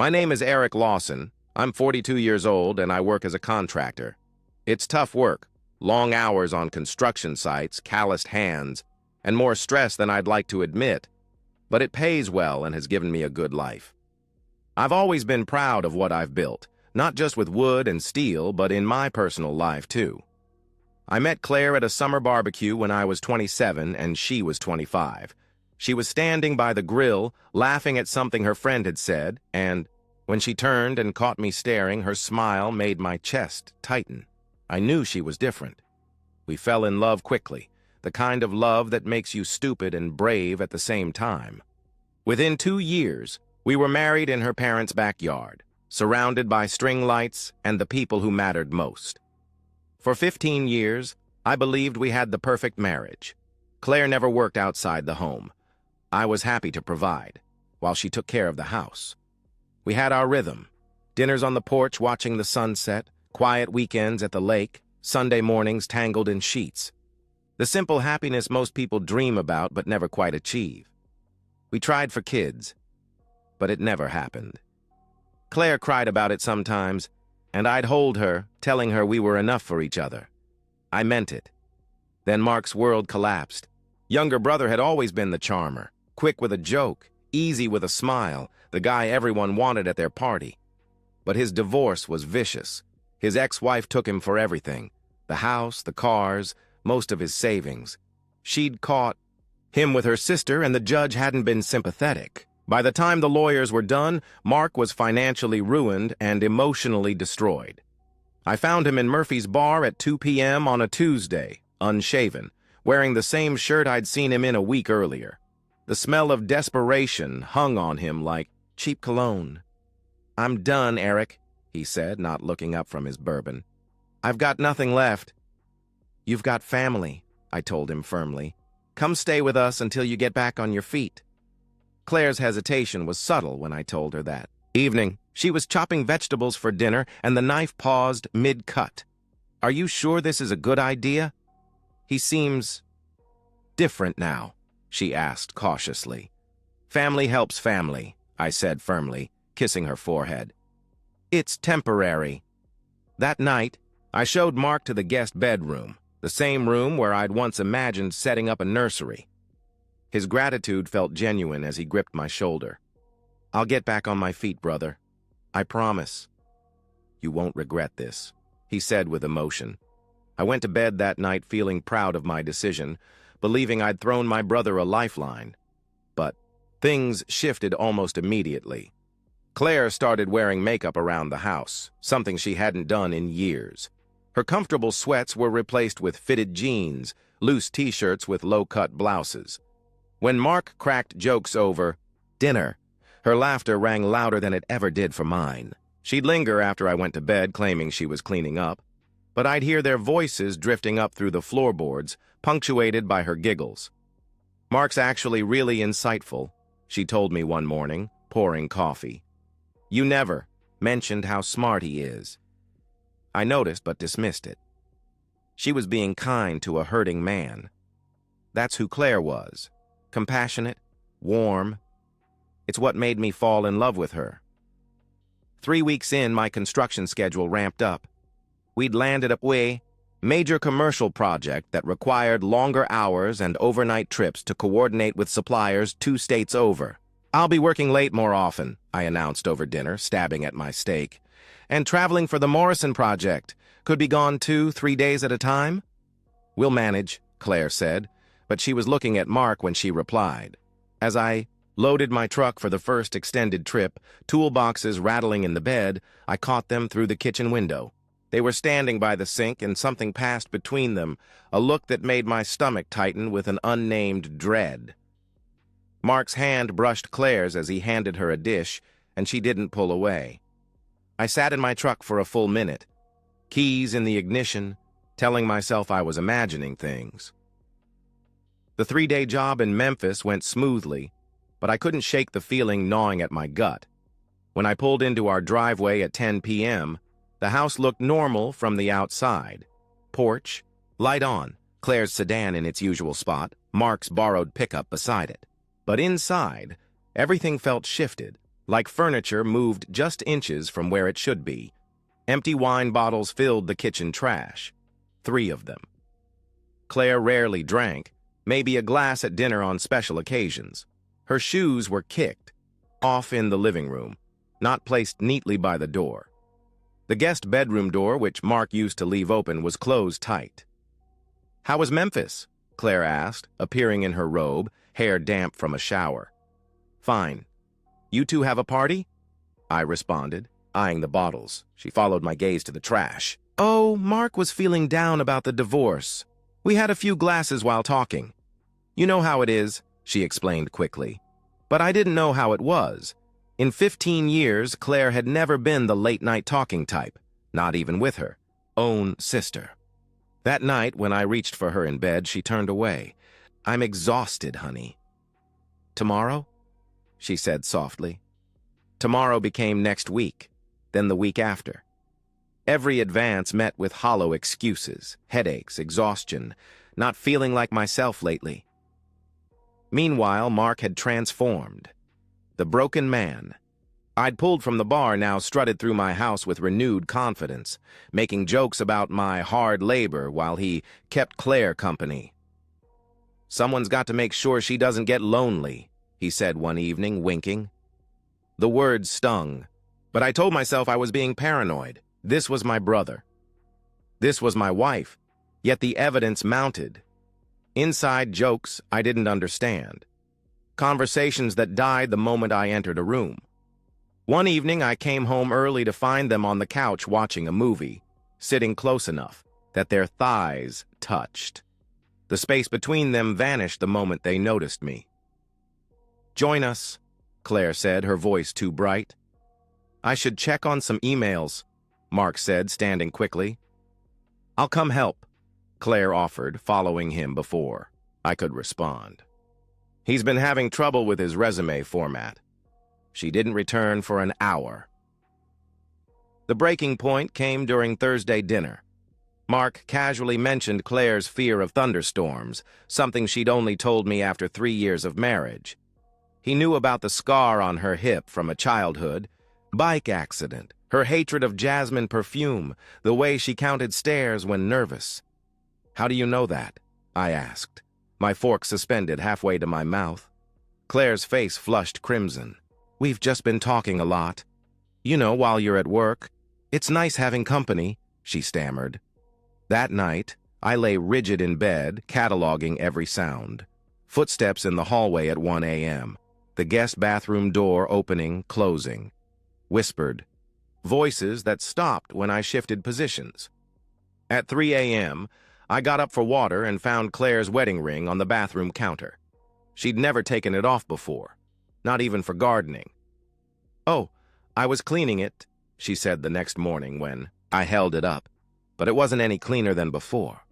My name is Eric Lawson. I'm 42 years old and I work as a contractor. It's tough work, long hours on construction sites, calloused hands, and more stress than I'd like to admit, but it pays well and has given me a good life. I've always been proud of what I've built, not just with wood and steel, but in my personal life too. I met Claire at a summer barbecue when I was 27 and she was 25. She was standing by the grill, laughing at something her friend had said, and when she turned and caught me staring, her smile made my chest tighten. I knew she was different. We fell in love quickly, the kind of love that makes you stupid and brave at the same time. Within 2 years, we were married in her parents' backyard, surrounded by string lights and the people who mattered most. For 15 years, I believed we had the perfect marriage. Claire never worked outside the home. I was happy to provide, while she took care of the house. We had our rhythm. Dinners on the porch watching the sunset, quiet weekends at the lake, Sunday mornings tangled in sheets. The simple happiness most people dream about but never quite achieve. We tried for kids, but it never happened. Claire cried about it sometimes, and I'd hold her, telling her we were enough for each other. I meant it. Then Mark's world collapsed. Younger brother had always been the charmer, quick with a joke, easy with a smile, the guy everyone wanted at their party. But his divorce was vicious. His ex-wife took him for everything. The house, the cars, most of his savings. She'd caught him with her sister, and the judge hadn't been sympathetic. By the time the lawyers were done, Mark was financially ruined and emotionally destroyed. I found him in Murphy's bar at 2 p.m. on a Tuesday, unshaven, wearing the same shirt I'd seen him in a week earlier. The smell of desperation hung on him like cheap cologne. "I'm done, Eric," he said, not looking up from his bourbon. "I've got nothing left." "You've got family," I told him firmly. "Come stay with us until you get back on your feet." Claire's hesitation was subtle when I told her that. Evening, she was chopping vegetables for dinner, and the knife paused mid-cut. "Are you sure this is a good idea? He seems different now," she asked cautiously. "Family helps family," I said firmly, kissing her forehead. "It's temporary." That night, I showed Mark to the guest bedroom, the same room where I'd once imagined setting up a nursery. His gratitude felt genuine as he gripped my shoulder. "I'll get back on my feet, brother. I promise." "You won't regret this," he said with emotion. I went to bed that night feeling proud of my decision, believing I'd thrown my brother a lifeline. But things shifted almost immediately. Claire started wearing makeup around the house, something she hadn't done in years. Her comfortable sweats were replaced with fitted jeans, loose t-shirts with low-cut blouses. When Mark cracked jokes over dinner, her laughter rang louder than it ever did for mine. She'd linger after I went to bed, claiming she was cleaning up, but I'd hear their voices drifting up through the floorboards, punctuated by her giggles. "Mark's actually really insightful," she told me one morning, pouring coffee. "You never mentioned how smart he is." I noticed but dismissed it. She was being kind to a hurting man. That's who Claire was. Compassionate, warm. It's what made me fall in love with her. 3 weeks in, my construction schedule ramped up. We'd landed a major commercial project that required longer hours and overnight trips to coordinate with suppliers 2 states over. "I'll be working late more often," I announced over dinner, stabbing at my steak. "And traveling for the Morrison project. Could be gone 2-3 days at a time?" "We'll manage," Claire said, but she was looking at Mark when she replied. As I loaded my truck for the first extended trip, toolboxes rattling in the bed, I caught them through the kitchen window. They were standing by the sink, and something passed between them, a look that made my stomach tighten with an unnamed dread. Mark's hand brushed Claire's as he handed her a dish, and she didn't pull away. I sat in my truck for a full minute, keys in the ignition, telling myself I was imagining things. The 3-day job in Memphis went smoothly, but I couldn't shake the feeling gnawing at my gut. When I pulled into our driveway at 10 p.m., the house looked normal from the outside. Porch, light on, Claire's sedan in its usual spot, Mark's borrowed pickup beside it. But inside, everything felt shifted. like furniture moved just inches from where it should be. Empty wine bottles filled the kitchen trash. 3 of them. Claire rarely drank, maybe a glass at dinner on special occasions. Her shoes were kicked, off in the living room, not placed neatly by the door. The guest bedroom door, which Mark used to leave open, was closed tight. "How was Memphis?" Claire asked, appearing in her robe, hair damp from a shower. "Fine. You two have a party?" I responded, eyeing the bottles. She followed my gaze to the trash. "Oh, Mark was feeling down about the divorce. We had a few glasses while talking. You know how it is," she explained quickly. But I didn't know how it was. In 15 years, Claire had never been the late-night talking type, not even with her own sister. That night, when I reached for her in bed, she turned away. "I'm exhausted, honey." "Tomorrow?" she said softly. Tomorrow became next week, then the week after. Every advance met with hollow excuses, headaches, exhaustion, not feeling like myself lately. Meanwhile, Mark had transformed. The broken man. I'd pulled from the bar, now strutted through my house with renewed confidence, making jokes about my hard labor while he kept Claire company. "Someone's got to make sure she doesn't get lonely," he said one evening, winking. The words stung, but I told myself I was being paranoid. This was my brother. This was my wife, yet the evidence mounted. Inside jokes I didn't understand. Conversations that died the moment I entered a room. One evening I came home early to find them on the couch watching a movie, sitting close enough that their thighs touched. The space between them vanished the moment they noticed me. "Join us," Claire said, her voice too bright. "I should check on some emails," Mark said, standing quickly. "I'll come help," Claire offered, following him before I could respond. "He's been having trouble with his resume format." She didn't return for an hour. The breaking point came during Thursday dinner. Mark casually mentioned Claire's fear of thunderstorms, something she'd only told me after 3 years of marriage. He knew about the scar on her hip from a childhood, bike accident, her hatred of jasmine perfume, the way she counted stairs when nervous. "How do you know that?" I asked, my fork suspended halfway to my mouth. Claire's face flushed crimson. "We've just been talking a lot. You know, while you're at work. It's nice having company," she stammered. That night, I lay rigid in bed, cataloging every sound. Footsteps in the hallway at 1 a.m. The guest bathroom door opening, closing. Whispered. Voices that stopped when I shifted positions. At 3 a.m., I got up for water and found Claire's wedding ring on the bathroom counter. She'd never taken it off before, not even for gardening. "Oh, I was cleaning it," she said the next morning when I held it up, but it wasn't any cleaner than before.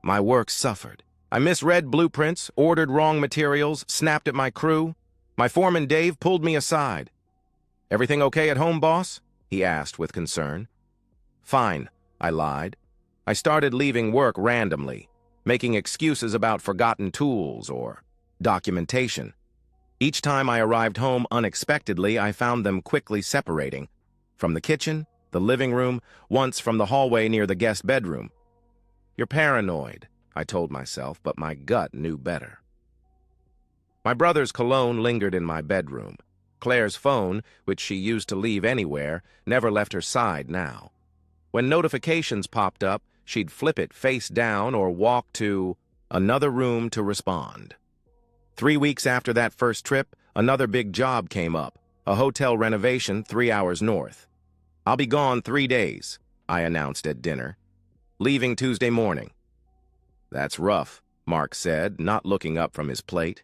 My work suffered. I misread blueprints, ordered wrong materials, snapped at my crew. My foreman Dave pulled me aside. "Everything okay at home, boss?" he asked with concern. "Fine," I lied. I started leaving work randomly, making excuses about forgotten tools or documentation. Each time I arrived home unexpectedly, I found them quickly separating. From the kitchen, the living room, once from the hallway near the guest bedroom. "You're paranoid," I told myself, but my gut knew better. My brother's cologne lingered in my bedroom. Claire's phone, which she used to leave anywhere, never left her side now. When notifications popped up, she'd flip it face down or walk to another room to respond. 3 weeks after that first trip, another big job came up, a hotel renovation 3 hours north. "I'll be gone 3 days," I announced at dinner, "leaving Tuesday morning." "That's rough," Mark said, not looking up from his plate.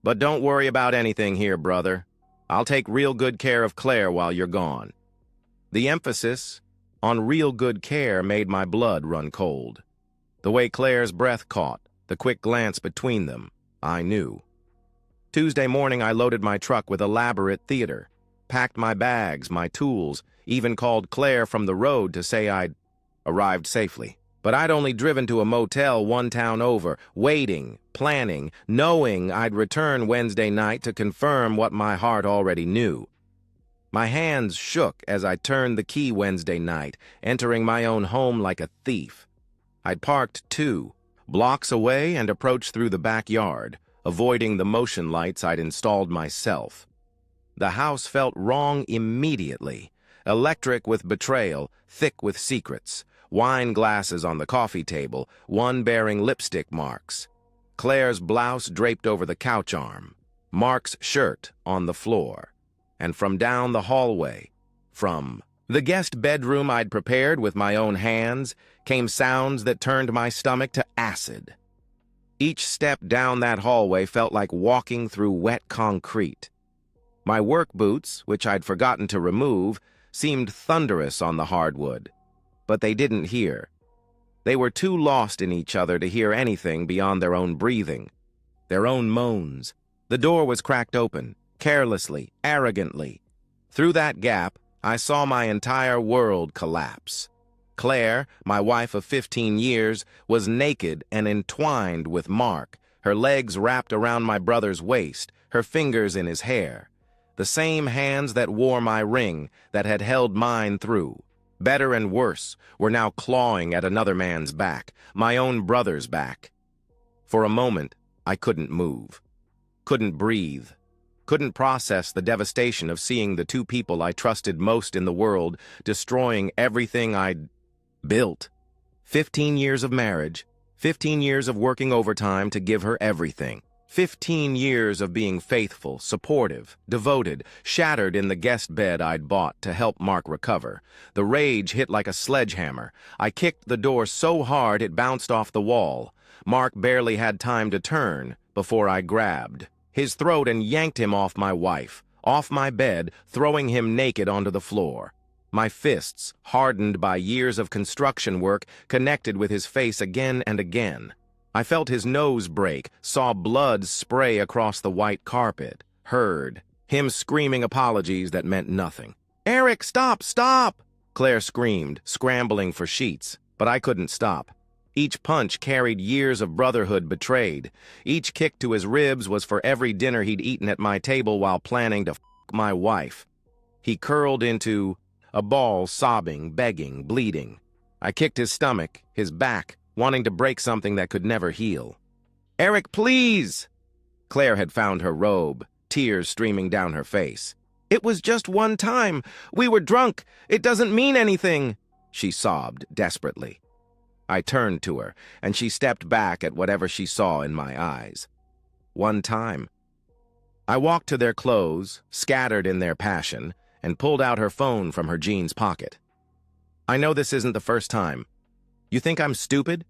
"But don't worry about anything here, brother. I'll take real good care of Claire while you're gone." The emphasis on real good care made my blood run cold. The way Claire's breath caught, the quick glance between them, I knew. Tuesday morning, I loaded my truck with elaborate theater, packed my bags, my tools, even called Claire from the road to say I'd arrived safely. But I'd only driven to a motel 1 town over, waiting, planning, knowing I'd return Wednesday night to confirm what my heart already knew. My hands shook as I turned the key Wednesday night, entering my own home like a thief. I'd parked 2 blocks away and approached through the backyard, avoiding the motion lights I'd installed myself. The house felt wrong immediately, electric with betrayal, thick with secrets, wine glasses on the coffee table, one bearing lipstick marks, Claire's blouse draped over the couch arm, Mark's shirt on the floor, and from down the hallway, from the guest bedroom I'd prepared with my own hands, came sounds that turned my stomach to acid. Each step down that hallway felt like walking through wet concrete. My work boots, which I'd forgotten to remove, seemed thunderous on the hardwood, but they didn't hear. They were too lost in each other to hear anything beyond their own breathing, their own moans. The door was cracked open, carelessly, arrogantly. Through that gap, I saw my entire world collapse. Claire, my wife of 15 years, was naked and entwined with Mark, her legs wrapped around my brother's waist, her fingers in his hair. The same hands that wore my ring, that had held mine through, better and worse, were now clawing at another man's back, my own brother's back. For a moment, I couldn't move, couldn't breathe, couldn't process the devastation of seeing the 2 people I trusted most in the world destroying everything I'd built. 15 years of marriage, 15 years of working overtime to give her everything. 15 years of being faithful, supportive, devoted, shattered in the guest bed I'd bought to help Mark recover. The rage hit like a sledgehammer. I kicked the door so hard it bounced off the wall. Mark barely had time to turn before I grabbed his throat and yanked him off my wife, off my bed, throwing him naked onto the floor. My fists, hardened by years of construction work, connected with his face again and again. I felt his nose break, saw blood spray across the white carpet, heard him screaming apologies that meant nothing. "Eric, stop, stop!" Claire screamed, scrambling for sheets, but I couldn't stop. Each punch carried years of brotherhood betrayed. Each kick to his ribs was for every dinner he'd eaten at my table while planning to f*** my wife. He curled into a ball, sobbing, begging, bleeding. I kicked his stomach, his back, wanting to break something that could never heal. "Eric, please!" Claire had found her robe, tears streaming down her face. "It was just one time. We were drunk. It doesn't mean anything," she sobbed desperately. I turned to her, and she stepped back at whatever she saw in my eyes. One time. I walked to their clothes, scattered in their passion, and pulled out her phone from her jeans pocket. "I know this isn't the first time. You think I'm stupid?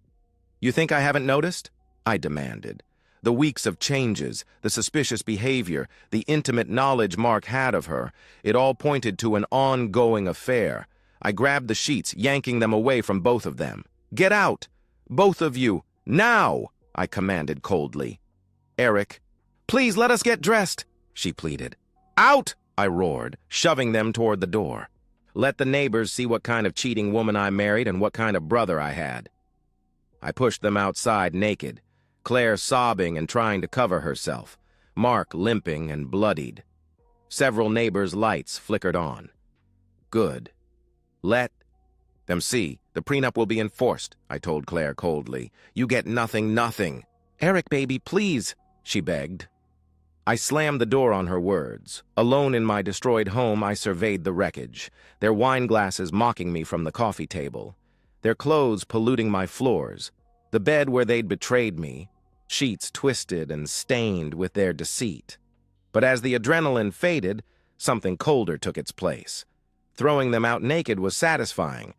You think I haven't noticed?" I demanded. The weeks of changes, the suspicious behavior, the intimate knowledge Mark had of her, it all pointed to an ongoing affair. I grabbed the sheets, yanking them away from both of them. "Get out! Both of you! Now!" I commanded coldly. "Eric, please let us get dressed," she pleaded. "Out!" I roared, shoving them toward the door. Let the neighbors see what kind of cheating woman I married and what kind of brother I had. I pushed them outside naked, Claire sobbing and trying to cover herself, Mark limping and bloodied. Several neighbors' lights flickered on. "Good. Let them see. The prenup will be enforced," I told Claire coldly. "You get nothing, nothing." "Eric, baby, please," she begged. I slammed the door on her words. Alone in my destroyed home, I surveyed the wreckage, their wine glasses mocking me from the coffee table, their clothes polluting my floors, the bed where they'd betrayed me, sheets twisted and stained with their deceit. But as the adrenaline faded, something colder took its place. Throwing them out naked was satisfying,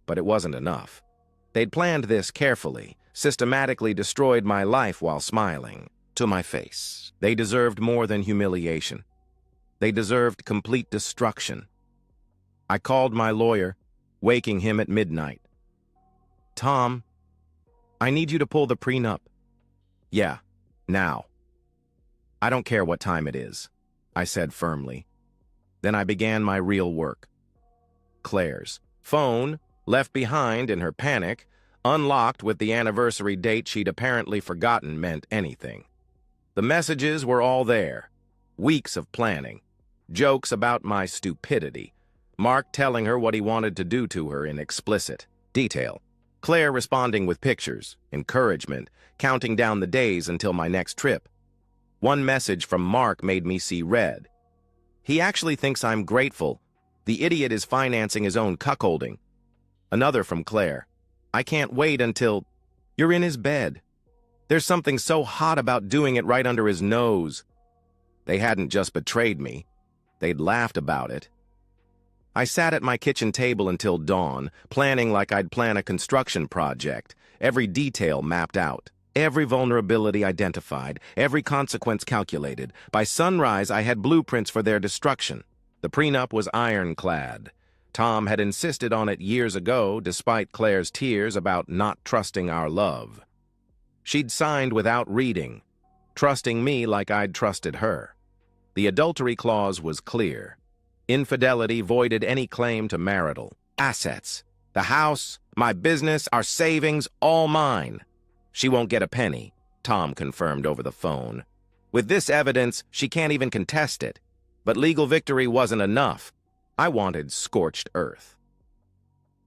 but it wasn't enough. They'd planned this carefully, systematically destroyed my life while smiling to my face. They deserved more than humiliation. They deserved complete destruction. I called my lawyer, waking him at midnight. "Tom, I need you to pull the prenup." "Yeah, now." "I don't care what time it is," I said firmly. Then I began my real work. Claire's phone, left behind in her panic, unlocked with the anniversary date she'd apparently forgotten meant anything. The messages were all there, weeks of planning. Jokes about my stupidity. Mark telling her what he wanted to do to her in explicit detail. Claire responding with pictures, encouragement, counting down the days until my next trip. One message from Mark made me see red. He actually thinks I'm grateful. The idiot is financing his own cuckolding. Another from Claire. I can't wait until you're in his bed. There's something so hot about doing it right under his nose. They hadn't just betrayed me. They'd laughed about it. I sat at my kitchen table until dawn, planning like I'd plan a construction project, every detail mapped out, every vulnerability identified, every consequence calculated. By sunrise, I had blueprints for their destruction. The prenup was ironclad. Tom had insisted on it years ago, despite Claire's tears about not trusting our love. She'd signed without reading, trusting me like I'd trusted her. The adultery clause was clear. Infidelity voided any claim to marital assets. The house, my business, our savings, all mine. She won't get a penny, Tom confirmed over the phone. With this evidence, she can't even contest it. But legal victory wasn't enough. I wanted scorched earth.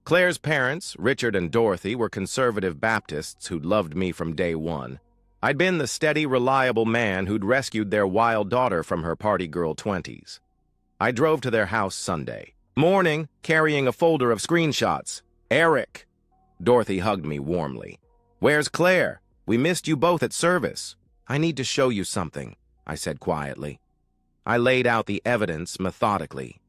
Claire's parents, Richard and Dorothy, were conservative Baptists who'd loved me from day one. I'd been the steady, reliable man who'd rescued their wild daughter from her party girl 20s. I drove to their house Sunday morning, carrying a folder of screenshots. Eric! Dorothy hugged me warmly. Where's Claire? We missed you both at service. I need to show you something, I said quietly. I laid out the evidence methodically.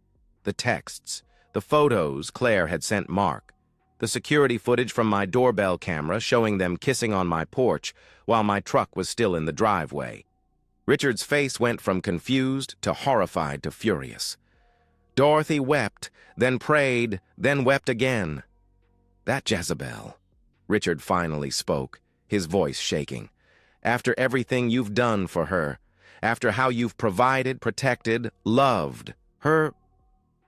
The texts, the photos Claire had sent Mark, the security footage from my doorbell camera showing them kissing on my porch while my truck was still in the driveway. Richard's face went from confused to horrified to furious. Dorothy wept, then prayed, then wept again. That Jezebel. Richard finally spoke, his voice shaking. After everything you've done for her, after how you've provided, protected, loved her,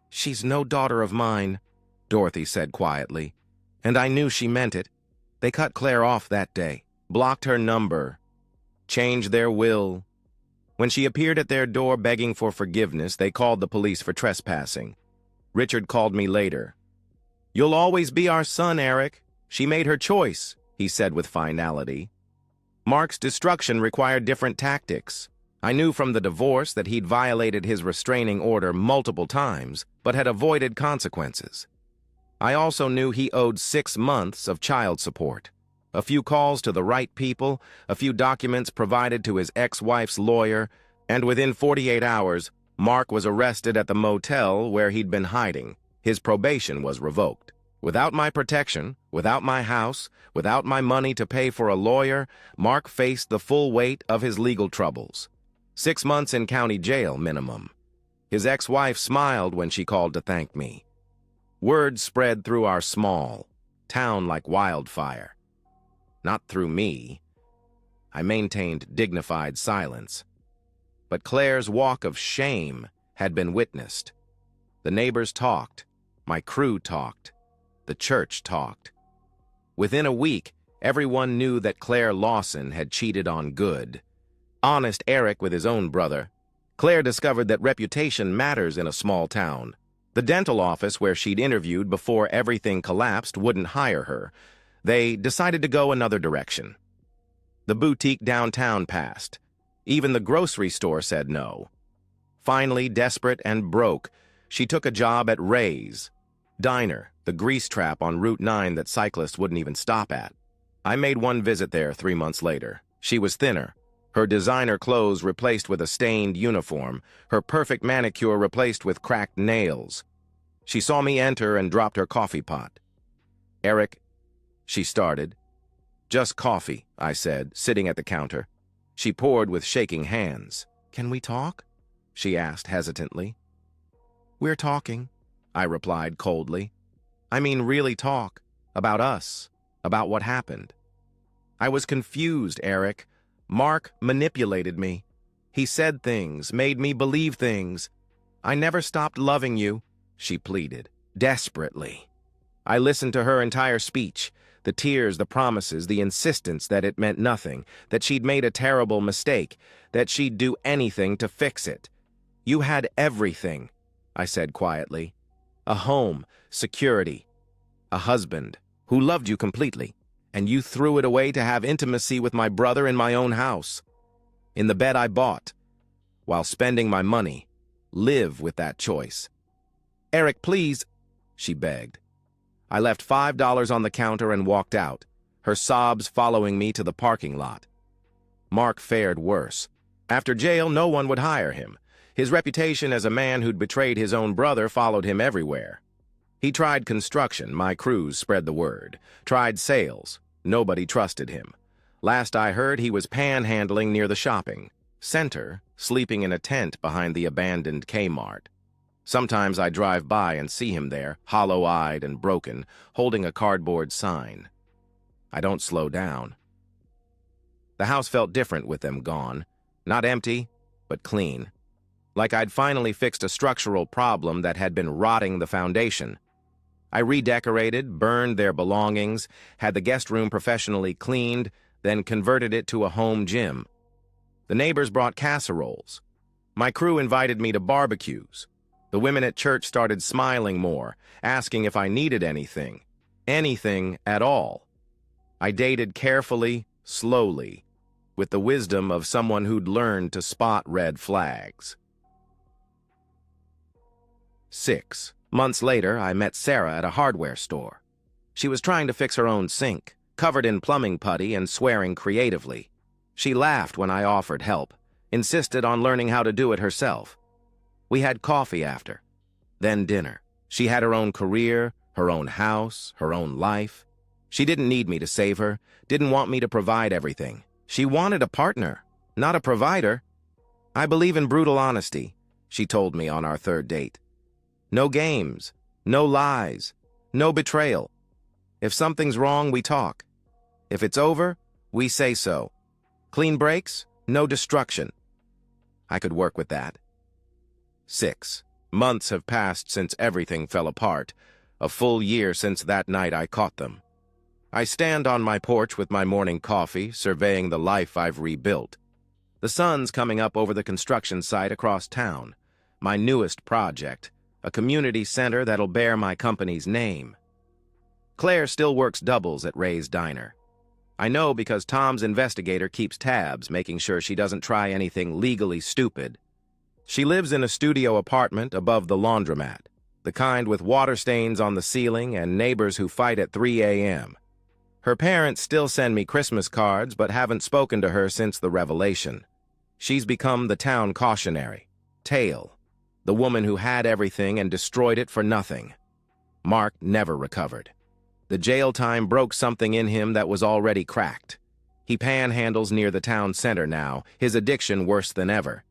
she's no daughter of mine, Dorothy said quietly. And I knew she meant it. They cut Claire off that day, blocked her number, changed their will. When she appeared at their door begging for forgiveness, they called the police for trespassing. Richard called me later. You'll always be our son, Eric. She made her choice, he said with finality. Mark's destruction required different tactics. I knew from the divorce that he'd violated his restraining order multiple times, but had avoided consequences. I also knew he owed 6 months of child support. A few calls to the right people, a few documents provided to his ex-wife's lawyer, and within 48 hours, Mark was arrested at the motel where he'd been hiding. His probation was revoked. Without my protection, without my house, without my money to pay for a lawyer, Mark faced the full weight of his legal troubles. 6 months in county jail minimum. His ex-wife smiled when she called to thank me. Word spread through our small town like wildfire. Not through me. I maintained dignified silence. But Claire's walk of shame had been witnessed. The neighbors talked. My crew talked. The church talked. Within a week, everyone knew that Claire Lawson had cheated on Good. Honest Eric with his own brother. Claire discovered that reputation matters in a small town. The dental office where she'd interviewed before everything collapsed wouldn't hire her. They decided to go another direction. The boutique downtown passed. Even the grocery store said no. Finally, desperate and broke, she took a job at Ray's Diner, the grease trap on Route 9 that cyclists wouldn't even stop at. I made one visit there 3 months later. She was thinner, her designer clothes replaced with a stained uniform, her perfect manicure replaced with cracked nails. She saw me enter and dropped her coffee pot. Eric, she started. Just coffee, I said, sitting at the counter. She poured with shaking hands. Can we talk? She asked hesitantly. We're talking, I replied coldly. I mean really talk. About us. About what happened. I was confused, Eric. Mark manipulated me. He said things, made me believe things. I never stopped loving you, she pleaded, desperately. I listened to her entire speech. The tears, the promises, the insistence that it meant nothing, that she'd made a terrible mistake, that she'd do anything to fix it. You had everything, I said quietly. A home, security, a husband who loved you completely, and you threw it away to have intimacy with my brother in my own house. In the bed I bought, while spending my money. Live with that choice. Eric, please, she begged. I left $5 on the counter and walked out, her sobs following me to the parking lot. Mark fared worse. After jail, no one would hire him. His reputation as a man who'd betrayed his own brother followed him everywhere. He tried construction, my crews spread the word. Tried sales, nobody trusted him. Last I heard, he was panhandling near the shopping center, sleeping in a tent behind the abandoned Kmart. Sometimes I drive by and see him there, hollow-eyed and broken, holding a cardboard sign. I don't slow down. The house felt different with them gone. Not empty, but clean. Like I'd finally fixed a structural problem that had been rotting the foundation. I redecorated, burned their belongings, had the guest room professionally cleaned, then converted it to a home gym. The neighbors brought casseroles. My crew invited me to barbecues. The women at church started smiling more, asking if I needed anything at all. I dated carefully, slowly, with the wisdom of someone who'd learned to spot red flags. 6 months later, I met Sarah at a hardware store. She was trying to fix her own sink, covered in plumbing putty and swearing creatively. She laughed when I offered help, insisted on learning how to do it herself. We had coffee after, then dinner. She had her own career, her own house, her own life. She didn't need me to save her, didn't want me to provide everything. She wanted a partner, not a provider. I believe in brutal honesty, she told me on our third date. No games, no lies, no betrayal. If something's wrong, we talk. If it's over, we say so. Clean breaks, no destruction. I could work with that. 6 months have passed since everything fell apart, a full year since that night I caught them. I stand on my porch with my morning coffee, surveying the life I've rebuilt. The sun's coming up over the construction site across town. My newest project, a community center that'll bear my company's name. Claire still works doubles at Ray's Diner. I know because Tom's investigator keeps tabs, making sure she doesn't try anything legally stupid. She lives in a studio apartment above the laundromat, the kind with water stains on the ceiling and neighbors who fight at 3 a.m. Her parents still send me Christmas cards, but haven't spoken to her since the revelation. She's become the town cautionary, tale, the woman who had everything and destroyed it for nothing. Mark never recovered. The jail time broke something in him that was already cracked. He panhandles near the town center now, his addiction worse than ever.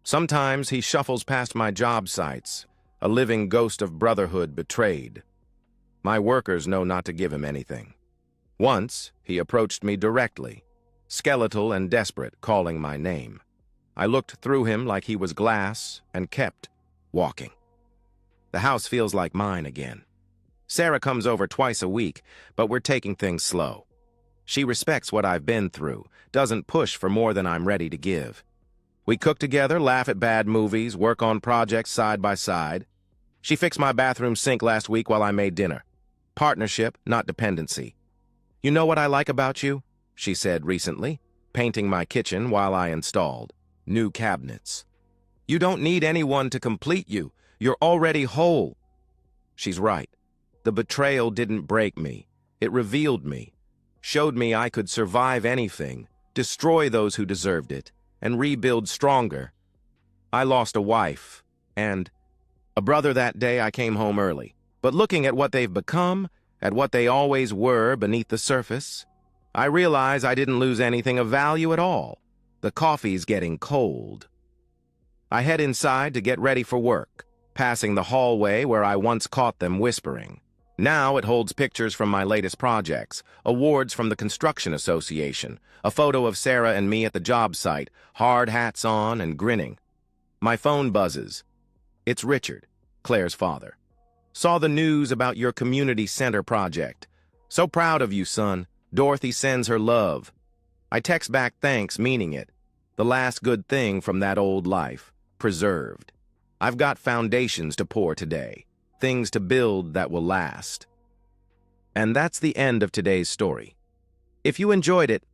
Sometimes he shuffles past my job sites, a living ghost of brotherhood betrayed. My workers know not to give him anything. Once, he approached me directly, skeletal and desperate, calling my name. I looked through him like he was glass and kept walking. The house feels like mine again. Sarah comes over twice a week, but we're taking things slow. She respects what I've been through, doesn't push for more than I'm ready to give. We cook together, laugh at bad movies, work on projects side by side. She fixed my bathroom sink last week while I made dinner. Partnership, not dependency. You know what I like about you? She said recently, painting my kitchen while I installed new cabinets. You don't need anyone to complete you. You're already whole. She's right. The betrayal didn't break me. It revealed me, showed me I could survive anything, destroy those who deserved it, and rebuild stronger. I lost a wife and a brother that day. I came home early. But looking at what they've become, at what they always were beneath the surface, I realize I didn't lose anything of value at all. The coffee's getting cold. I head inside to get ready for work, passing the hallway where I once caught them whispering. Now it holds pictures from my latest projects, awards from the Construction Association, a photo of Sarah and me at the job site, hard hats on and grinning. My phone buzzes. It's Richard, Claire's father. Saw the news about your community center project. So proud of you, son. Dorothy sends her love. I text back thanks, meaning it. The last good thing from that old life, preserved. I've got foundations to pour today, things to build that will last. And that's the end of today's story. If you enjoyed it,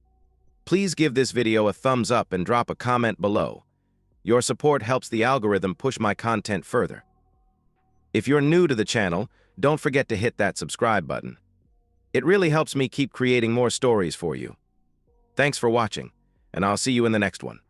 please give this video a thumbs up and drop a comment below. Your support helps the algorithm push my content further. If you're new to the channel, don't forget to hit that subscribe button. It really helps me keep creating more stories for you. Thanks for watching, and I'll see you in the next one.